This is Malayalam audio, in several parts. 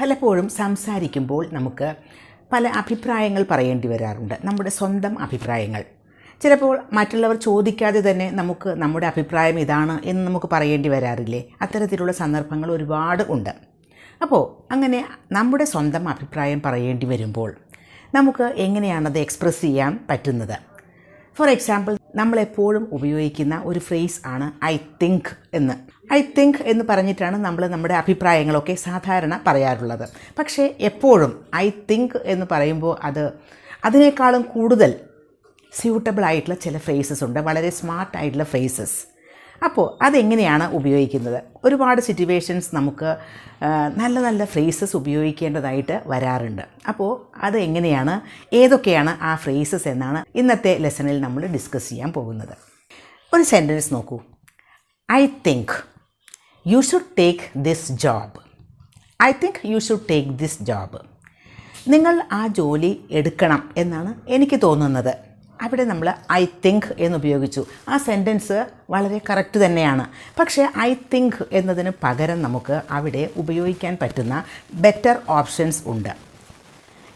പലപ്പോഴും സംസാരിക്കുമ്പോൾ നമുക്ക് പല അഭിപ്രായങ്ങൾ പറയേണ്ടി വരാറുണ്ട്, നമ്മുടെ സ്വന്തം അഭിപ്രായങ്ങൾ. ചിലപ്പോൾ മറ്റുള്ളവർ ചോദിക്കാതെ തന്നെ നമുക്ക് നമ്മുടെ അഭിപ്രായം ഇതാണ് എന്ന് നമുക്ക് പറയേണ്ടി വരാറില്ലേ? അത്തരത്തിലുള്ള സന്ദർഭങ്ങൾ ഒരുപാട് ഉണ്ട്. അപ്പോൾ അങ്ങനെ നമ്മുടെ സ്വന്തം അഭിപ്രായം പറയേണ്ടി വരുമ്പോൾ നമുക്ക് എങ്ങനെയാണത് എക്സ്പ്രസ് ചെയ്യാൻ പറ്റുന്നത്? ഫോർ എക്സാമ്പിൾ, നമ്മളെപ്പോഴും ഉപയോഗിക്കുന്ന ഒരു ഫ്രേസ് ആണ് ഐ തിങ്ക് എന്ന്. ഐ തിങ്ക് എന്ന് പറഞ്ഞിട്ടാണ് നമ്മൾ നമ്മുടെ അഭിപ്രായങ്ങളൊക്കെ സാധാരണ പറയാറുള്ളത്. പക്ഷേ എപ്പോഴും ഐ തിങ്ക് എന്ന് പറയുമ്പോൾ അതിനേക്കാളും കൂടുതൽ സ്യൂട്ടബിൾ ആയിട്ടുള്ള ചില ഫ്രേസസ് ഉണ്ട്, വളരെ സ്മാർട്ടായിട്ടുള്ള ഫ്രേസസ്. അപ്പോൾ അതെങ്ങനെയാണ് ഉപയോഗിക്കുന്നത്? ഒരുപാട് സിറ്റുവേഷൻസ് നമുക്ക് നല്ല നല്ല ഫ്രേസസ് ഉപയോഗിക്കേണ്ടതായിട്ട് വരാറുണ്ട്. അപ്പോൾ അത് എങ്ങനെയാണ്, ഏതൊക്കെയാണ് ആ ഫ്രേസസ് എന്നാണ് ഇന്നത്തെ ലെസണിൽ നമ്മൾ ഡിസ്കസ് ചെയ്യാൻ പോകുന്നത്. ഒരു സെൻറ്റൻസ് നോക്കൂ. I think you should take this job. I think you should take this job. നിങ്ങൾ ആ ജോലി എടുക്കണം എന്നാണ് എനിക്ക് തോന്നുന്നത്. അവിടെ നമ്മൾ ഐ തിങ്ക് എന്നുപയോഗിച്ചു. ആ സെൻറ്റൻസ് വളരെ കറക്റ്റ് തന്നെയാണ്. പക്ഷേ ഐ തിങ്ക് എന്നതിന് പകരം നമുക്ക് അവിടെ ഉപയോഗിക്കാൻ പറ്റുന്ന ബെറ്റർ ഓപ്ഷൻസ് ഉണ്ട്.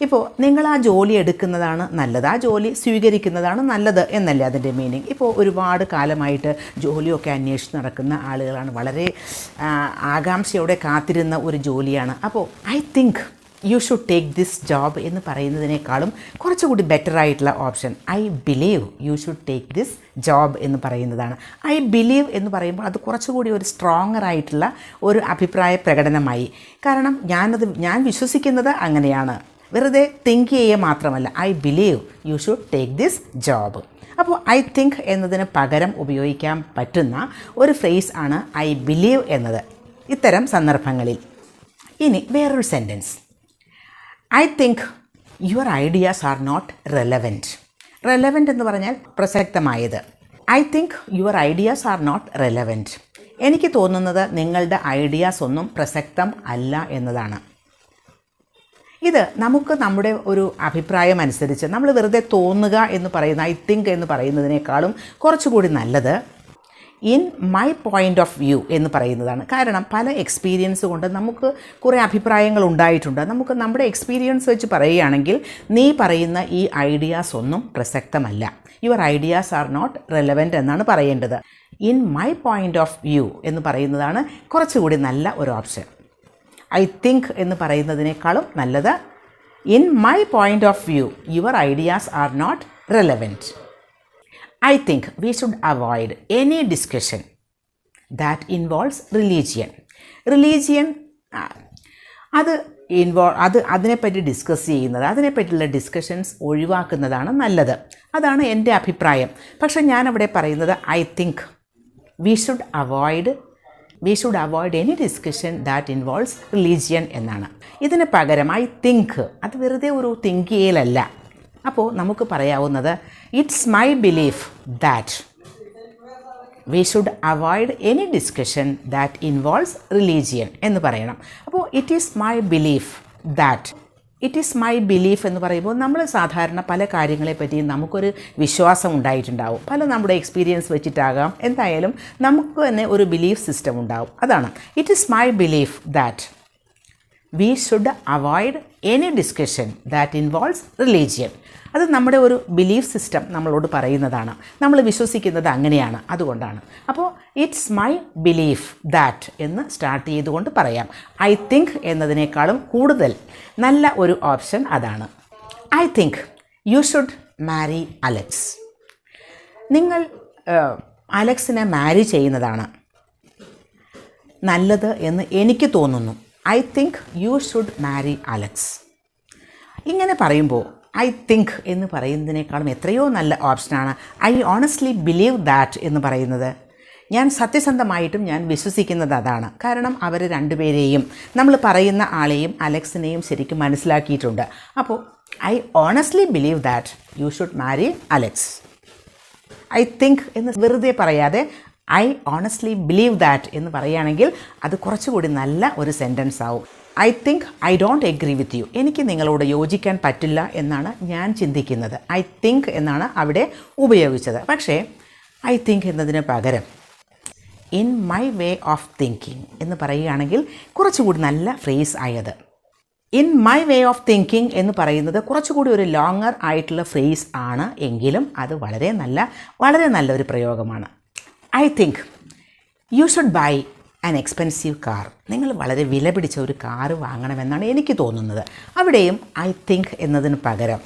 ഇപ്പോൾ നിങ്ങൾ ആ ജോലി എടുക്കുന്നതാണ് നല്ലത്, ആ ജോലി സ്വീകരിക്കുന്നതാണ് നല്ലത് എന്നല്ലേ അതിൻ്റെ മീനിങ്. ഇപ്പോൾ ഒരുപാട് കാലമായിട്ട് ജോലിയൊക്കെ അന്വേഷിച്ച് നടക്കുന്ന ആളുകളാണ്, വളരെ ആകാംക്ഷയോടെ കാത്തിരുന്ന ഒരു ജോലിയാണ്. അപ്പോൾ I think you should take this job എന്ന് പറയുന്നതിനേക്കാളും കുറച്ചുകൂടി ബെറ്റർ ആയിട്ടുള്ള option I believe you should take this job എന്ന് പറയുന്നതാണ്. ഐ ബിലീവ് എന്ന് പറയുമ്പോൾ അത് കുറച്ചുകൂടി ഒരു സ്ട്രോങ്ങർ ആയിട്ടുള്ള ഒരു അഭിപ്രായ പ്രകടനമായി. കാരണം ഞാൻ വിശ്വസിക്കുന്നത് അങ്ങനെയാണ്, വെറുതെ തിങ്ക് ചെയ്യുക മാത്രമല്ല, I believe you should take this job. അപ്പോൾ ഐ തിങ്ക് എന്നതിന് പകരം ഉപയോഗിക്കാൻ പറ്റുന്ന ഒരു ഫ്രേസ് ആണ് ഐ ബിലീവ് എന്നത് ഇത്തരം സന്ദർഭങ്ങളിൽ. ഇനി വേറൊരു sentence. I think your ideas are not relevant. Relevant എന്ന് പറഞ്ഞാൽ പ്രസക്തമായത്. I think your ideas are not relevant. എനിക്ക് തോന്നുന്നത് നിങ്ങളുടെ ഐഡിയാസ് ഒന്നും പ്രസക്തം അല്ല എന്നതാണ്. ഇത് നമുക്ക് നമ്മുടെ ഒരു അഭിപ്രായം അനുസരിച്ച് നമ്മൾ വെറുതെ തോന്നുക എന്ന് പറയുന്ന ഐ തിങ്ക് എന്ന് പറയുന്നതിനേക്കാളും കുറച്ചുകൂടി നല്ലത് in my point of view എന്ന് പറയുന്നതാണ്. കാരണം പല എക്സ്പീരിയൻസ് കൊണ്ട് നമുക്ക് കുറേ അഭിപ്രായങ്ങൾ ഉണ്ടായിട്ടുണ്ട്. നമുക്ക് നമ്മുടെ എക്സ്പീരിയൻസ് വെച്ച് പറയുകയാണെങ്കിൽ നീ പറയുന്ന ഈ ഐഡിയാസ് ഒന്നും പ്രസക്തമല്ല, your ideas are not relevant എന്നാണ് പറയേണ്ടത്. In my point of view എന്ന് പറയുന്നതാണ് കുറച്ചുകൂടി നല്ല ഒരു ഓപ്ഷൻ. ഐ തിങ്ക് എന്ന് പറയുന്നതിനേക്കാളും നല്ലത് in my point of view your ideas are not relevant. I think we should avoid any discussion that involves religion. Religion അതിനെപ്പറ്റി ഡിസ്കസ് ചെയ്യുന്നത്, അതിനെപ്പറ്റിയുള്ള ഡിസ്കഷൻസ് ഒഴിവാക്കുന്നതാണ് നല്ലത്. അതാണ് എൻ്റെ അഭിപ്രായം. പക്ഷേ ഞാനവിടെ പറയുന്നത് I think we should avoid any discussion that involves religion എന്നാണ്. ഇതിന് പകരം ഐ തിങ്ക് അത് വെറുതെ ഒരു തിങ്ക് ചെയ്യലല്ല. അപ്പോൾ നമുക്ക് പറയാവുന്നത് it's my belief that we should avoid any discussion that involves religion എന്ന് പറയണം. അപ്പോൾ it is my belief that. It is my belief എന്ന് പറയുമ്പോൾ നമ്മൾ സാധാരണ പല കാര്യങ്ങളെപ്പറ്റിയും നമുക്കൊരു വിശ്വാസം ഉണ്ടായിട്ടുണ്ടാവും. പല നമ്മുടെ എക്സ്പീരിയൻസ് വെച്ചിട്ടാകാം, എന്തായാലും നമുക്ക് തന്നെ ഒരു ബിലീഫ് സിസ്റ്റം ഉണ്ടാവും. അതാണ് it is my belief that we should avoid any discussion that involves religion. അത് നമ്മുടെ ഒരു ബിലീഫ് സിസ്റ്റം നമ്മളോട് പറയുന്നതാണ്, നമ്മൾ വിശ്വസിക്കുന്നത് അങ്ങനെയാണ്, അതുകൊണ്ടാണ്. അപ്പോൾ ഇറ്റ്സ് മൈ ബിലീഫ് ദാറ്റ് എന്ന് സ്റ്റാർട്ട് ചെയ്തുകൊണ്ട് പറയാം. ഐ തിങ്ക് എന്നതിനേക്കാളും കൂടുതൽ നല്ല ഒരു ഓപ്ഷൻ അതാണ്. I think you should marry Alex. നിങ്ങൾ അലക്സിനെ മാരി ചെയ്യുന്നതാണ് നല്ലത് എന്ന് എനിക്ക് തോന്നുന്നു. I think you should marry Alex. ഇങ്ങനെ പറയുമ്പോൾ ഐ തിങ്ക് എന്ന് പറയുന്നതിനേക്കാളും എത്രയോ നല്ല ഓപ്ഷനാണ് ഐ ഓണസ്റ്റ്ലി ബിലീവ് ദാറ്റ് എന്ന് പറയുന്നത്. ഞാൻ സത്യസന്ധമായിട്ടും ഞാൻ വിശ്വസിക്കുന്നത് അതാണ്. കാരണം അവർ രണ്ടുപേരെയും, നമ്മൾ പറയുന്ന ആളെയും അലക്സിനെയും ശരിക്കും മനസ്സിലാക്കിയിട്ടുണ്ട്. അപ്പോൾ I honestly believe that you should marry Alex. I think എന്ന് വെറുതെ പറയാതെ ഐ ഓണസ്റ്റ്ലി ബിലീവ് ദാറ്റ് എന്ന് പറയുകയാണെങ്കിൽ അത് കുറച്ചുകൂടി നല്ല ഒരു സെൻറ്റൻസ് ആവും. I think I don't agree with you. എനിക്ക് നിങ്ങളോട് യോജിക്കാൻ പറ്റില്ല എന്നാണ് ഞാൻ ചിന്തിക്കുന്നത്. ഐ തിങ്ക് എന്നാണ് അവിടെ ഉപയോഗിച്ചത്. പക്ഷേ ഐ തിങ്ക് എന്നതിന് പകരം in my way of thinking എന്ന് പറയുകയാണെങ്കിൽ കുറച്ചുകൂടി നല്ല ഫ്രേസ് ആയത്. In my way of thinking എന്ന് പറയുന്നത് കുറച്ചുകൂടി ഒരു ലോങ്ങർ ആയിട്ടുള്ള ഫ്രേസ് ആണ്, എങ്കിലും അത് വളരെ നല്ലൊരു പ്രയോഗമാണ്. I think you should buy an expensive car. നിങ്ങൾ വളരെ വില പിടിച്ച ഒരു കാറ് വാങ്ങണമെന്നാണ് എനിക്ക് തോന്നുന്നത്. അവിടെയും ഐ തിങ്ക് എന്നതിന് പകരം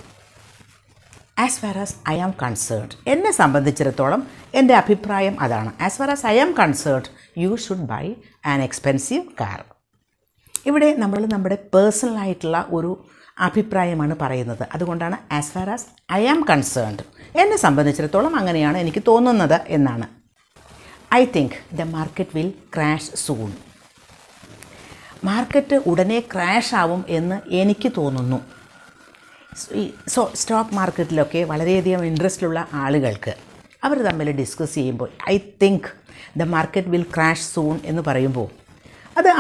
as far as I am concerned, എന്നെ സംബന്ധിച്ചിടത്തോളം എൻ്റെ അഭിപ്രായം അതാണ്. As far as I am concerned you should buy an expensive car. ഇവിടെ നമ്മൾ നമ്മുടെ പേഴ്സണലായിട്ടുള്ള ഒരു അഭിപ്രായമാണ് പറയുന്നത്. അതുകൊണ്ടാണ് as far as I am concerned, എന്നെ സംബന്ധിച്ചിടത്തോളം അങ്ങനെയാണ് എനിക്ക് തോന്നുന്നത് എന്നാണ്. I think the market will crash soon. Market ഉടനെ ക്രാഷ് ആവും എന്ന് എനിക്ക് തോന്നുന്നു. സ്റ്റോക്ക് മാർക്കറ്റിലൊക്കെ വളരെയധികം ഇൻട്രസ്റ്റുള്ള ആളുകൾക്ക് അവർ തമ്മിൽ ഡിസ്കസ് ചെയ്യുമ്പോൾ I think the market will crash soon എന്ന് പറയുമ്പോൾ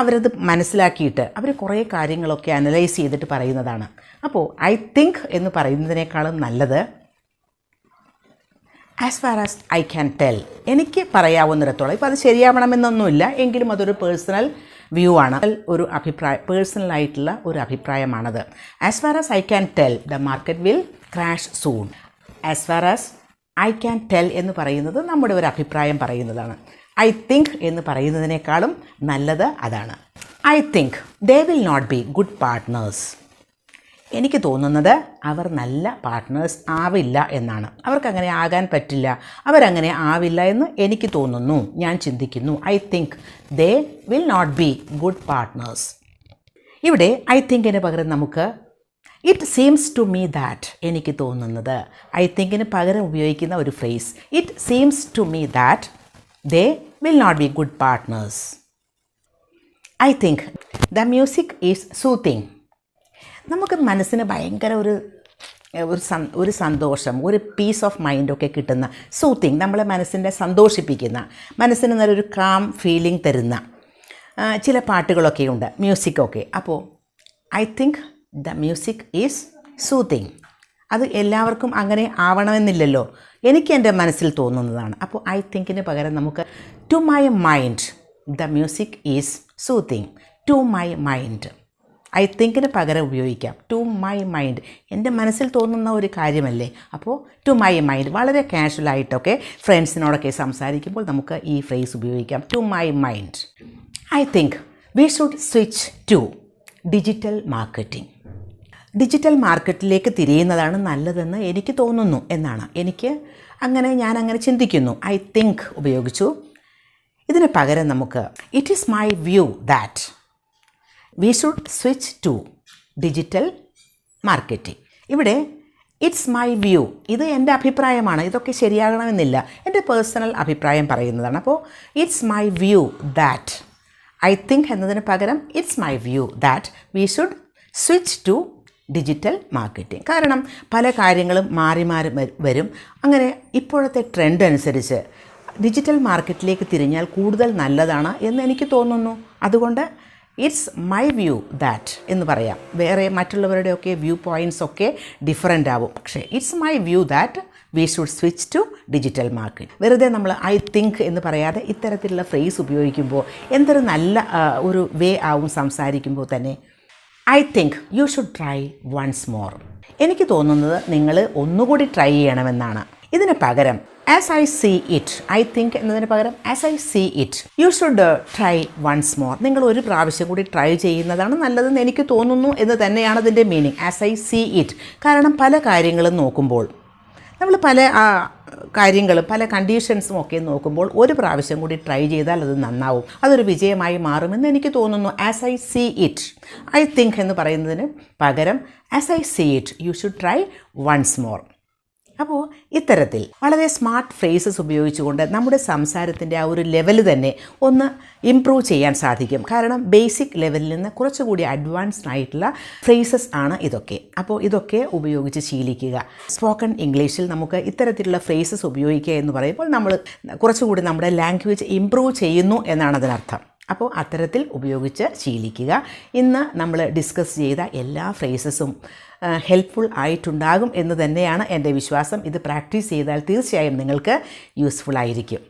അവരത് മനസ്സിലാക്കിയിട്ട് അവർ കുറേ കാര്യങ്ങളൊക്കെ അനലൈസ് ചെയ്തിട്ട് പറയുന്നതാണ്. അപ്പോൾ ഐ തിങ്ക് എന്ന് പറയുന്നതിനേക്കാളും നല്ലത് as far as I can tell, എനിക്ക് പറയാവുന്നിടത്തോളം. ഇപ്പോൾ അത് ശരിയാവണമെന്നൊന്നുമില്ല, എങ്കിലും അതൊരു പേഴ്സണൽ വ്യൂ ആണ്, ഒരു പേഴ്സണലായിട്ടുള്ള ഒരു അഭിപ്രായമാണത്. As far as I can tell the market will crash soon. As far as I can tell എന്ന് പറയുന്നത് നമ്മുടെ ഒരു അഭിപ്രായം പറയുന്നതാണ്. ഐ തിങ്ക് എന്ന് പറയുന്നതിനേക്കാളും നല്ലത് അതാണ്. I think they will not be good partners. എനിക്ക് തോന്നുന്നത് അവർ നല്ല പാർട്ട്നേഴ്സ് ആവില്ല എന്നാണ്. അവർക്കങ്ങനെ ആകാൻ പറ്റില്ല, അവരങ്ങനെ ആവില്ല എന്ന് എനിക്ക് തോന്നുന്നു, ഞാൻ ചിന്തിക്കുന്നു. I think they will not be good partners. ഇവിടെ ഐ തിങ്കിന് പകരം നമുക്ക് it seems to me that, എനിക്ക് തോന്നുന്നത്. ഐ തിങ്കിന് പകരം ഉപയോഗിക്കുന്ന ഒരു phrase it seems to me that they will not be good partners. I think the music is soothing. നമുക്ക് മനസ്സിന് ഭയങ്കര ഒരു സന്തോഷം, ഒരു പീസ് ഓഫ് മൈൻഡൊക്കെ കിട്ടുന്ന, സൂത്തിങ്, നമ്മളെ മനസ്സിനെ സന്തോഷിപ്പിക്കുന്ന, മനസ്സിന് നല്ലൊരു കാം ഫീലിംഗ് തരുന്ന ചില പാട്ടുകളൊക്കെ ഉണ്ട്, മ്യൂസിക്കൊക്കെ. അപ്പോൾ I think the music is soothing. അത് എല്ലാവർക്കും അങ്ങനെ ആവണമെന്നില്ലല്ലോ, എനിക്ക് എൻ്റെ മനസ്സിൽ തോന്നുന്നതാണ്. അപ്പോൾ ഐ തിങ്കിന് പകരം നമുക്ക് to my mind the music is soothing. To my mind I തിങ്കിന് പകരം ഉപയോഗിക്കാം. ടു മൈ മൈൻഡ്, എൻ്റെ മനസ്സിൽ തോന്നുന്ന ഒരു കാര്യമല്ലേ. അപ്പോൾ ടു മൈ മൈൻഡ്, വളരെ കാഷ്വലായിട്ടൊക്കെ ഫ്രണ്ട്സിനോടൊക്കെ സംസാരിക്കുമ്പോൾ നമുക്ക് ഈ ഫ്രേസ് ഉപയോഗിക്കാം. To my mind. I think we should switch to digital marketing. Digital മാർക്കറ്റിലേക്ക് തിരിയുന്നതാണ് നല്ലതെന്ന് എനിക്ക് തോന്നുന്നു എന്നാണ്. ഞാനങ്ങനെ ചിന്തിക്കുന്നു. ഐ തിങ്ക് ഉപയോഗിച്ചു. ഇതിന് പകരം നമുക്ക് it is my view that we should switch to digital marketing. ഇവിടെ ഇറ്റ്സ് മൈ വ്യൂ, ഇത് എൻ്റെ അഭിപ്രായമാണ്, ഇതൊക്കെ ശരിയാകണമെന്നില്ല, എൻ്റെ പേഴ്സണൽ അഭിപ്രായം പറയുന്നതാണ്. അപ്പോൾ it's my view that, I think എന്നതിന് പകരം it's my view that we should switch to digital marketing. കാരണം പല കാര്യങ്ങളും മാറി വരും. അങ്ങനെ ഇപ്പോഴത്തെ ട്രെൻഡ് അനുസരിച്ച് ഡിജിറ്റൽ മാർക്കറ്റിലേക്ക് തിരിഞ്ഞാൽ കൂടുതൽ നല്ലതാണ് എന്ന് എനിക്ക് തോന്നുന്നു. അതുകൊണ്ട് ഇറ്റ്സ് മൈ വ്യൂ ദാറ്റ് എന്ന് പറയാം. വേറെ മറ്റുള്ളവരുടെയൊക്കെ വ്യൂ പോയിൻറ്റ്സ് ഒക്കെ ഡിഫറൻ്റ് ആവും. പക്ഷേ it's my view that we should switch to digital market. വെറുതെ നമ്മൾ ഐ തിങ്ക് എന്ന് പറയാതെ ഇത്തരത്തിലുള്ള ഫ്രേസ് ഉപയോഗിക്കുമ്പോൾ എന്തൊരു നല്ല ഒരു വേ ആവും സംസാരിക്കുമ്പോൾ തന്നെ. I think you should try once more. എനിക്ക് തോന്നുന്നത് നിങ്ങൾ ഒന്നുകൂടി ട്രൈ ചെയ്യണമെന്നാണ്. ഇതിന് പകരം as I see it, I think എന്നതിന് പകരം as I see it you should try once more. നിങ്ങൾ ഒരു പ്രാവശ്യം കൂടി ട്രൈ ചെയ്യുന്നതാണ് നല്ലതെന്ന് എനിക്ക് തോന്നുന്നു എന്ന് തന്നെയാണ് അതിൻ്റെ meaning. As I see it. കാരണം പല കാര്യങ്ങളും നോക്കുമ്പോൾ നമ്മൾ പല കണ്ടീഷൻസും ഒക്കെ നോക്കുമ്പോൾ ഒരു പ്രാവശ്യം കൂടി ട്രൈ ചെയ്താൽ അത് നന്നാവും, അതൊരു വിജയമായി മാറുമെന്ന് എനിക്ക് തോന്നുന്നു. As I see it, I think എന്ന് പറയുന്നതിന് പകരം as I see it you should try once more. അപ്പോൾ ഇത്തരത്തിൽ വളരെ സ്മാർട്ട് ഫ്രേസസ് ഉപയോഗിച്ചുകൊണ്ട് നമ്മുടെ സംസാരത്തിൻ്റെ ആ ഒരു ലെവൽ തന്നെ ഒന്ന് ഇംപ്രൂവ് ചെയ്യാൻ സാധിക്കും. കാരണം ബേസിക് ലെവലിൽ നിന്ന് കുറച്ചുകൂടി അഡ്വാൻസ്ഡ് ആയിട്ടുള്ള ഫ്രേസസ് ആണ് ഇതൊക്കെ. അപ്പോൾ ഇതൊക്കെ ഉപയോഗിച്ച് ശീലിക്കുക. സ്പോക്കൺ ഇംഗ്ലീഷിൽ നമുക്ക് ഇത്തരത്തിലുള്ള ഫ്രേസസ് ഉപയോഗിക്കുക എന്ന് പറയുമ്പോൾ നമ്മൾ കുറച്ചുകൂടി നമ്മുടെ ലാംഗ്വേജ് ഇംപ്രൂവ് ചെയ്യുന്നു എന്നാണ് അതിനർത്ഥം. അപ്പോൾ അത്തരത്തിൽ ഉപയോഗിച്ച് ശീലിക്കുക. ഇന്ന് നമ്മൾ ഡിസ്കസ് ചെയ്ത എല്ലാ ഫ്രേസസും ഹെൽപ്ഫുൾ ആയിട്ടുണ്ടാകും എന്ന് തന്നെയാണ് എൻ്റെ വിശ്വാസം. ഇത് പ്രാക്ടീസ് ചെയ്താൽ തീർച്ചയായും നിങ്ങൾക്ക് യൂസ്ഫുൾ ആയിരിക്കും.